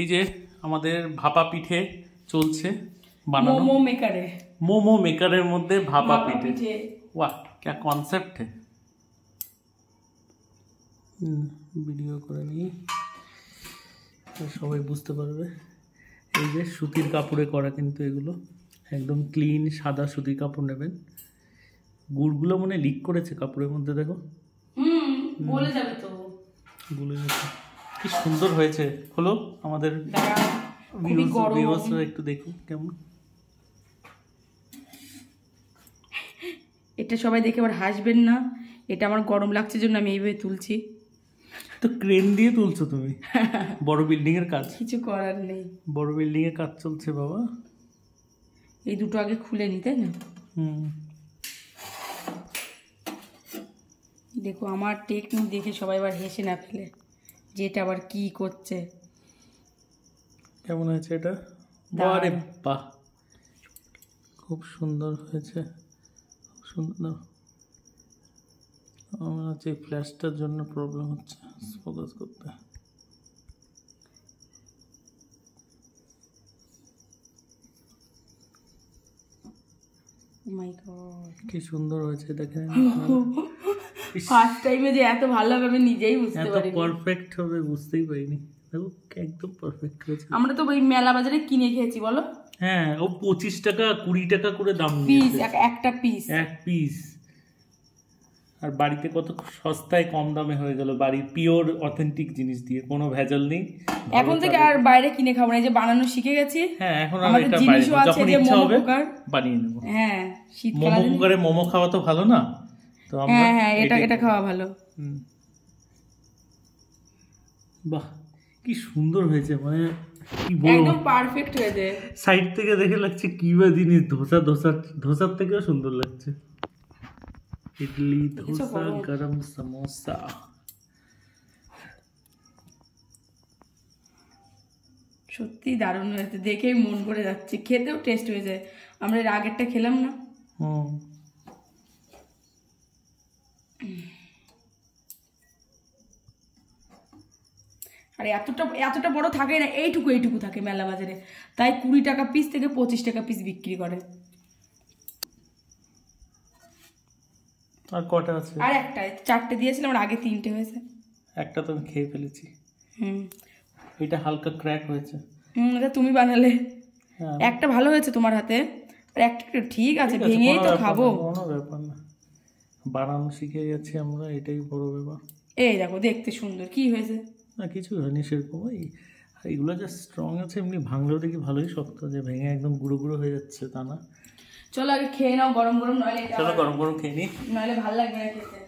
এই যে আমাদের ভাপা পিঠে চলছে বানানো, মোমো মেকারের মধ্যে ভাপা পিঠে। वाह क्या कॉन्सेप्ट है। ভিডিও করে নিয়ে সবাই বুঝতে পারবে। এই যে সুতির কাপড়ে করা, কিন্তু এগুলো একদম ক্লিন সাদা সুতির কাপড় নেবেন। গুড়গুলো মনে লিক করেছে কাপড়ের মধ্যে, দেখো গলে যাবে তো, গলে গেছে। কি সুন্দর হয়েছে। হলো আমাদের ভিউয়ার্সরা একটু দেখুন কেমন। এটা সবাই দেখে আবার হাসবেন না, এটা আমার গরম লাগছে জন্য আমি এইভাবে তুলছি। তো ক্রেন দিয়ে তুলছো তুমি? বড় বিল্ডিং এর কাজ, কিছু করার নেই, বড় বিল্ডিং এর কাজ চলছে বাবা। এই দুটো আগে খুলে নি, তাই না? দেখো আমার টেকনিক দেখে সবাই আবার হেসে না ফেলে যে এটা আবার কি করছে। কেমন হয়েছে এটা? আরে বাহ, খুব সুন্দর হয়েছে, খুব সুন্দর। আমার হচ্ছে ফ্ল্যাশটার জন্য প্রবলেম হচ্ছে ফোকাস করতে। মাই গড কি সুন্দর হয়েছে দেখেন। ফার্স্ট টাইমে যে এত ভালো হবে আমি নিজেই বুঝতে পারিনি, এত পারফেক্ট হবে বুঝতেই পারিনি। দেখো একদম পারফেক্ট হয়েছে। আমরা তো ওই মেলা বাজারে কিনে খেয়েছি বলো। হ্যাঁ, ও 25 টাকা 20 টাকা করে দাম পিস, একটা পিস, এক পিস। আর বাড়িতে কত সস্তায় কম দামে হয়ে গেল, বাড়ির পিওর অথেন্টিক জিনিস দিয়ে, কোনো ভেজাল নেই। এখন থেকে আর বাইরে কিনে খাবো না, এই যে বানানো শিখে গেছি। হ্যাঁ, এখন আর এটা বাইরে যখন ইচ্ছা হবে বানিয়ে নেব। হ্যাঁ, মোমো কুকারে মোমো খাওয়া তো ভালো না, তো আমরা হ্যাঁ এটা খাওয়া ভালো। বাহ কি সুন্দর হয়েছে, মানে কি বলবো, একদম পারফেক্ট হয়েছে। সাইড থেকে দেখে লাগছে কি বা জিনিস, ধোসার থেকেও সুন্দর লাগছে। ইডলি, ধোসা, গরম সমোসা। সত্যি দারুণ হয়েছে, দেখেই মন ভরে যাচ্ছে। খেতেও টেস্ট হয়েছে, আমরা এর আগেরটা খেলাম না। আর এতটা বড় থাকে না, এইটুকু থাকে মেলা বাজারে, তাই 20 টাকা পিস থেকে 25 টাকা পিস বিক্রি করে। আর কটা আছে? আর একটা, 4টে দিয়েছিলাম, আর আগে 3টে হয়েছে। একটা তো আমি খেয়ে ফেলেছি। এটা হালকা ক্র্যাক হয়েছে। এটা তুমি বানালে। একটা ভালো হয়েছে তোমার হাতে, আর একটা ঠিক আছে, ভেঙেই তো খাবো। কোনো ব্যাপার না, বানানো শিখে গেছি আমরা, এটাই বড় ব্যাপার। এই দেখো দেখতে সুন্দর কি হয়েছে। না কিছু হয়নি সেরকম, এইগুলো যে স্ট্রং আছে, এমনি ভাঙলেও দেখি ভালোই শক্ত, যে ভেঙে একদম গুঁড়ো গুঁড়ো হয়ে যাচ্ছে তা না। চলো আগে খেয়ে নাও গরম গরম, নইলে চলো গরম গরম খেয়ে নি, নইলে ভালো লাগবে না খেতে।